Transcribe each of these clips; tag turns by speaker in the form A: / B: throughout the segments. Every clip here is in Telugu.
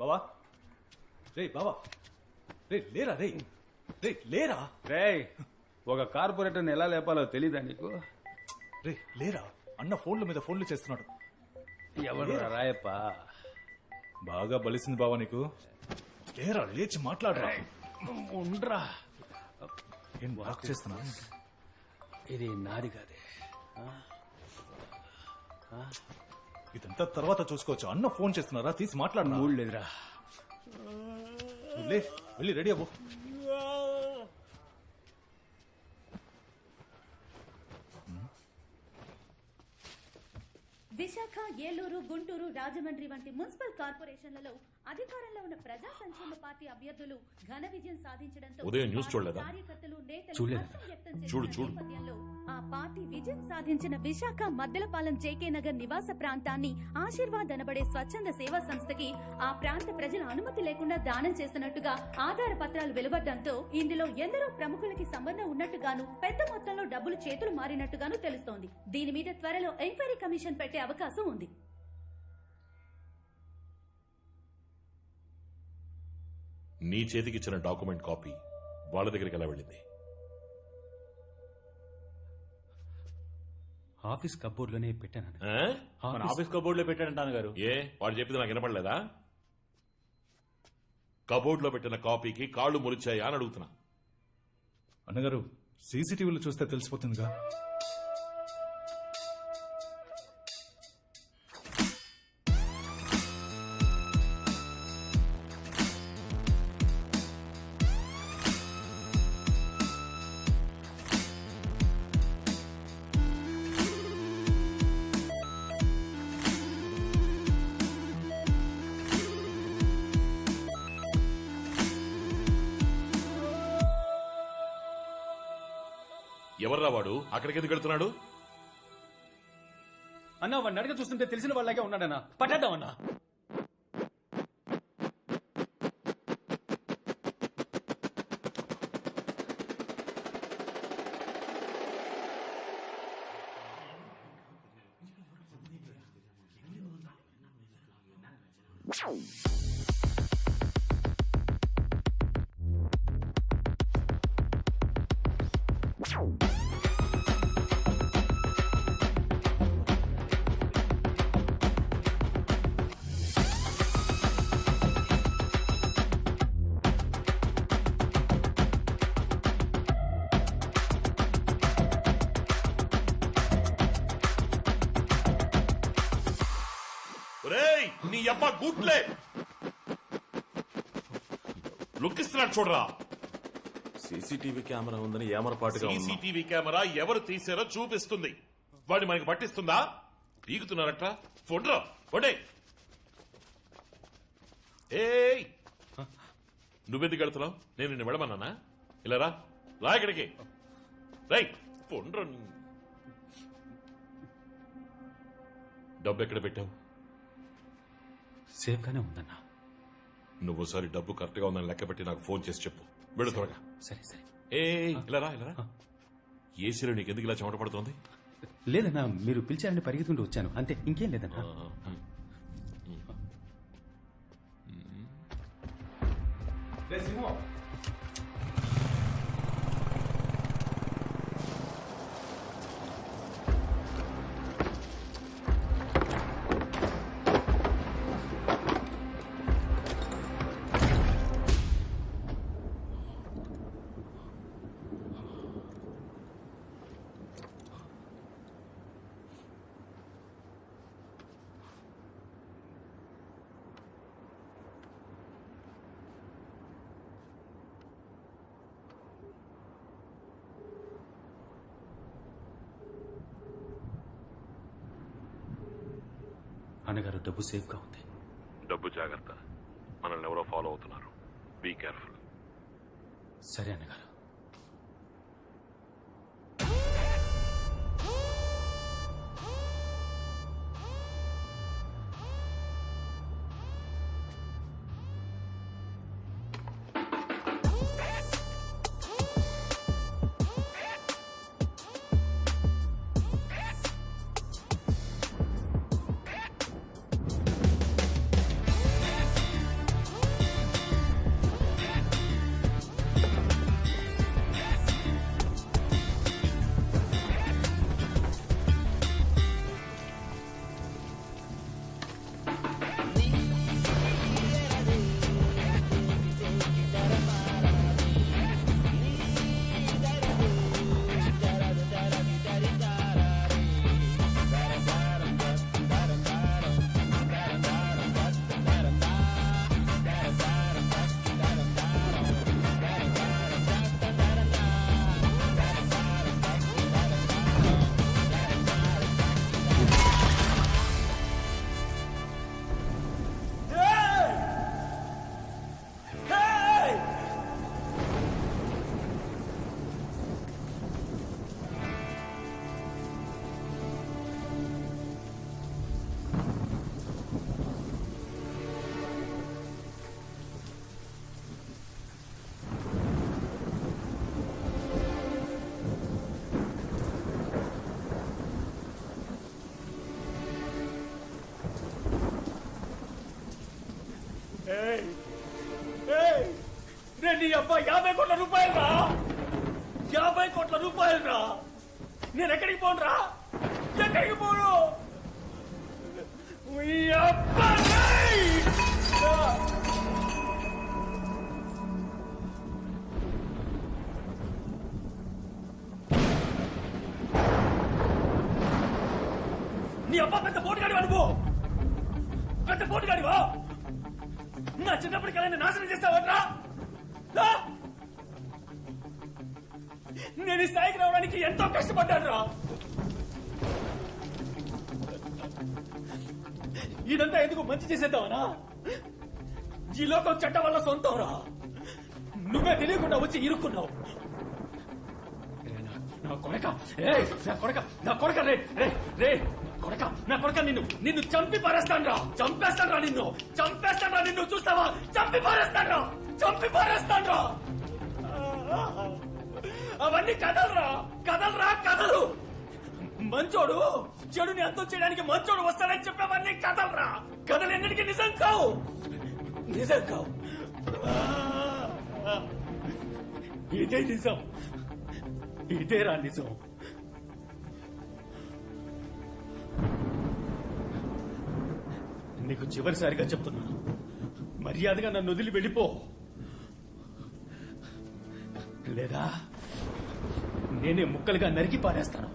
A: బావా రే బావా రే లేరా రే రే లేరా
B: రే ఒక కార్పొరేటర్ని ఎలా లేపాలో తెలీదా నీకు?
A: రే లేరా అన్న ఫోన్ల మీద ఫోన్లు చేస్తున్నాడు.
B: ఎవరు రాయప్ప?
A: బాగా బలిసింది బావా నీకు. లేరా లేచి మాట్లాడరా.
B: ఉండ్రా,
A: ఏం వాక్ చేస్తున్నా?
B: ఇది నాది కాదే.
A: ఇదంతా తర్వాత చూసుకోవచ్చు. అన్న ఫోన్ చేస్తున్నారా, తీసి మాట్లాడినా.
B: మూడు లేదురా.
A: లే వెళ్ళి రెడీ అవ్వు.
C: విశాఖ, ఏలూరు, గుంటూరు, రాజమండ్రి వంటి మున్సిపల్ కార్పొరేషన్లలో అధికారంలో ఉన్న ప్రజా సంక్షేమ పార్టీ అభ్యర్థులు ఘన విజయం సాధించడంతో
D: ఉదయం న్యూస్ చూడలేదా?
C: కార్యకర్తలు, నేతలు
B: చూడలేదు.
C: హర్షం వ్యక్తం చేసిన
D: చూడు.
C: నేపథ్యంలో ఆ పార్టీ విజయం సాధించిన విశాఖ మద్దలపాలెం జేకే నగర్ నివాస ప్రాంతాన్ని ఆశీర్వాద్ అనబడే స్వచ్ఛంద సేవా సంస్థకి ఆ ప్రాంత ప్రజల అనుమతి లేకుండా దానం చేస్తున్నట్టుగా ఆధార పత్రాలు వెలువడడంతో ఇందులో ఎందరో ప్రముఖులకి సంబంధం ఉన్నట్టుగాను, పెద్ద మొత్తంలో డబ్బులు చేతులు మారినట్టుగాను తెలుస్తోంది. దీని మీద త్వరలో ఎంక్వైరీ కమిషన్ పెట్టే అవకాశం ఉంది.
D: నీ చేతికిచ్చిన డాక్యుమెంట్ కాపీ వాళ్ళ దగ్గరికి ఎలా వెళ్ళింది?
B: ఆఫీస్ కబోర్డ్ లోనే పెట్టాను.
E: మన ఆఫీస్ కబోర్డ్ లో పెట్టాడంటాను గారు.
D: ఏ వాడు చెప్పింది నాకు వినపడలేదా? కబోర్డ్ లో పెట్టిన కాపీకి కాళ్ళు మురిచాయా అని అడుగుతున్నా.
A: అన్నగారు సీసీటీవీలో చూస్తే తెలిసిపోతుందిగా.
D: ఎవర్రా వాడు? అక్కడికి ఎందుకు వెళ్తున్నాడు?
B: అన్నా వాడిని అడిగి చూస్తుంటే తెలిసిన వాళ్ళకే ఉన్నాడన్నా. పట్టేద్దామన్నా.
D: రేయ్ నీ అబ్బా గుట్లే లుక్కిస్తున్నాడు చూడరా.
E: సీసీటీవీ కెమెరా ఉందని ఏమరపాటుగా ఉంది.
D: సీసీటీవీ కెమెరా ఎవరు తీసారో చూపిస్తుంది. వాడిని మనకి పట్టిస్తుందా? పీకుతున్నారట. ఫోన్రా వడే. ఏయ్ నువ్వెందుకు వెళ్తున్నావు? నేను నిన్ను వెళ్ళమన్నానా? ఇలా రా ఇక్కడికి. రైట్ ఫోన్రా. డబ్బు ఎక్కడ పెట్టావు?
B: సేఫ్ గానే ఉందన్నా.
D: నువ్వుసారి డబ్బు కరెక్ట్ గా ఉందని లెక్క పెట్టి నాకు ఫోన్ చేసి చెప్పు. వెళ్ళు త్వరగా.
B: సరే సరే.
D: ఇలా రా. ఏసీలో నీకు ఎందుకు ఇలా చెమట పడుతుంది?
B: లేదన్నా, మీరు పిలిచారని పరిగెత్తుకుంటూ వచ్చాను అంతే, ఇంకేం లేదన్నా. అన్నగారు డబ్బు సేఫ్ గా ఉంది.
D: డబ్బు జాగ్రత్త. మనల్ని ఎవరో ఫాలో అవుతున్నారు. Be careful.
B: సరే అన్నగారు.
A: నీ అబ్బా 50 కోట్ల రూపాయలు రా, 50 కోట్ల రూపాయలు రా. నేను ఎక్కడికి పోను రా, ఎక్కడికి పోను. ఈ అబ్బా నీ అబ్బా పెద్ద పోటుగాడి అనుకో, పెద్ద పోటుగాడివా. నా చిన్నప్పటి కళని నాశనం చేస్తావట్రా. నేను ఈ స్థాయికి రావడానికి ఎంతో కష్టపడ్డాను రా. ఇదంతా ఎందుకు మంచి చేసేద్దామనా? ఈ లోకం చట్టం వల్ల సొంతం రా. నువ్వే తెలియకుండా వచ్చి ఇరుక్కున్నావు. నా కొడక, నా కొడక, నా కొడక, రే రే రే కొడక, నా కొడక, నిన్ను చంపి పారేస్తాను రా, చంపేస్తాను రా, చంపేస్తాను రా, నిన్ను చూస్తావా? చంపి పారేస్తాను రా, చంపి పారేస్తాను రా. అవన్నీ కథలురా, కథలురా, కథలు. మంచోడు చెడుని అంతం చేయడానికి మంచోడు వస్తాడని చెప్పేవన్నీ కథలురా. కథలు ఎన్నిటికీ నిజం కావు, నిజం కావు. ఇదే నిజం, ఇదేరా నిజం. నీకు చివరిసారిగా చెప్తున్నాను, మర్యాదగా నన్ను వదిలి వెళ్ళిపో, లేదా నేనే ముక్కలుగా నరికి పారేస్తాను,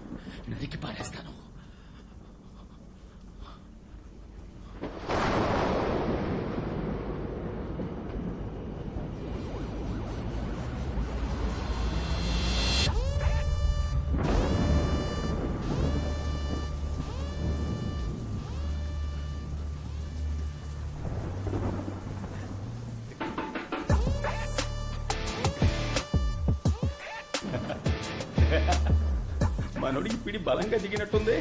A: నరికి పారేస్తాను. మనోడికి పిడి బలంగా దిగినట్టుంది.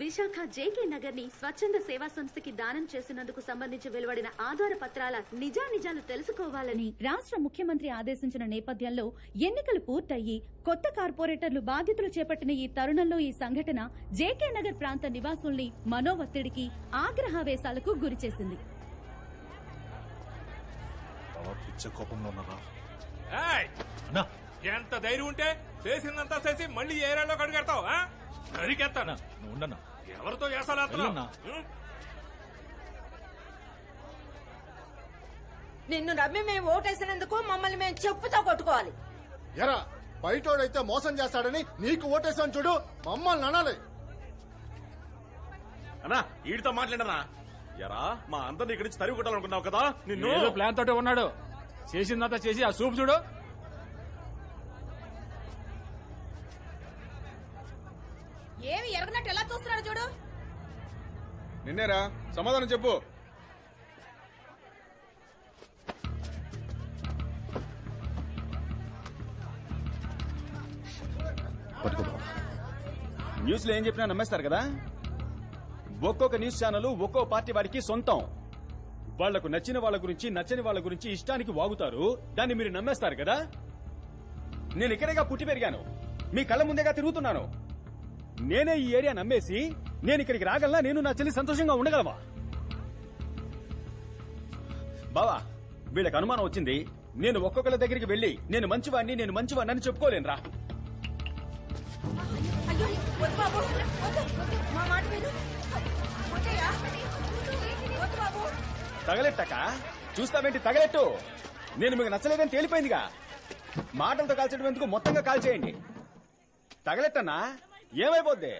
C: విశాఖ జేకే నగర్ ని స్వచ్ఛంద సేవా సంస్థకి దానం చేసినందుకు సంబంధించి వెలువడిన ఆధార పత్రాల నిజానిజాలు తెలుసుకోవాలని రాష్ట్ర ముఖ్యమంత్రి ఆదేశించిన నేపథ్యంలో ఎన్నికలు పూర్తయి కొత్త కార్పొరేటర్లు బాధ్యతలు చేపట్టిన ఈ తరుణంలో ఈ సంఘటన జేకే నగర్ ప్రాంత నివాసుల్ని మనోవత్తిడికి, ఆగ్రహావేశాలకు గురిచేసింది.
F: ఎంత ధైర్యం ఉంటే చేసిందంతా చేసి మళ్ళీ ఏరియాలో కడుగెడతావు? నరికెత్తానా?
A: నువ్వు ఉండన్నా.
F: ఎవరితో చేసాలేస్తున్నా?
G: నిన్ను నమ్మి మేము ఓటేసినందుకు మమ్మల్ని మేము చెప్పుతో కొట్టుకోవాలి.
H: ఎరా బయటోడైతే మోసం చేస్తాడని నీకు ఓటేసాను చూడు, మమ్మల్ని అనాలి.
E: అన్నా వీడితో మాట్లాడనా? ఎరా మా అందరిని ఇక్కడి నుంచి తరిగి కొట్టాలనుకున్నావు కదా, నిన్ను
F: ప్లాన్ తోటి ఉన్నాడు. చేసిందంతా చేసి ఆ సూప్ చూడు.
G: ఏమి ఎరగనట్టు ఎలా చూస్తున్నాడు చూడు.
H: నిన్నేరా, సమాధానం చెప్పు.
B: న్యూస్ లో ఏం చెప్పినా నమ్మేస్తారు కదా. ఒక్కొక్క న్యూస్ ఛానల్ ఒక్కో పార్టీ వాడికి సొంతం. వాళ్లకు నచ్చిన వాళ్ళ గురించి, నచ్చని వాళ్ళ గురించి ఇష్టానికి వాగుతారు. దాన్ని మీరు నమ్మేస్తారు కదా. నేను ఇక్కడేగా పుట్టి పెరిగాను, మీ కళ్ళ ముందేగా తిరుగుతున్నాను. నేనే ఈ ఏరియా నమ్మేసి నేను ఇక్కడికి రాగలనా? నేను నా చెల్లి సంతోషంగా ఉండగలవా? బావా, వీళ్ళకి అనుమానం వచ్చింది. నేను ఒక్కొక్కరి దగ్గరికి వెళ్లి నేను మంచివాడిని అని చెప్పుకోలేనురా. తగలెట్టక చూస్తావేంటి? తగలెట్టు. నేను మీకు నచ్చలేదని తేలిపోయిందిగా. మాటలతో కాల్చడం ఎందుకు, మొత్తంగా కాల్చేయండి. తగలెట్టన్నా ఏమైపోద్ది?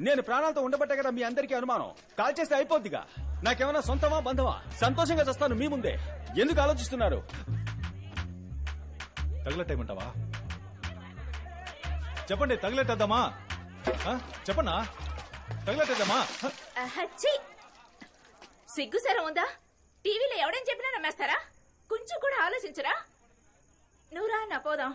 B: నేను ప్రాణాలతో ఉండబట్టే కదా మీ అందరికీ అనుమానం. కాల్చేస్తే అయిపోద్దిగా. నాకేమన్నా సొంతమా బంధమా? సంతోషంగా చేస్తాను మీ ముందే. ఎందుకు ఆలోచిస్తున్నారు?
A: తగలెట్టేమంటావా? చెప్పండి, తగలెట్టేద్దామా? చెప్పన్నా.
B: తగలట్టేదమ్మా.
G: అహచ్చి సిగ్గుసరం ఉందా? టీవీలో ఎవడేం చెప్పినా నమ్మేస్తారా? కొంచెం కూడా ఆలోచించరా? నువ్వురా నా పోదాం.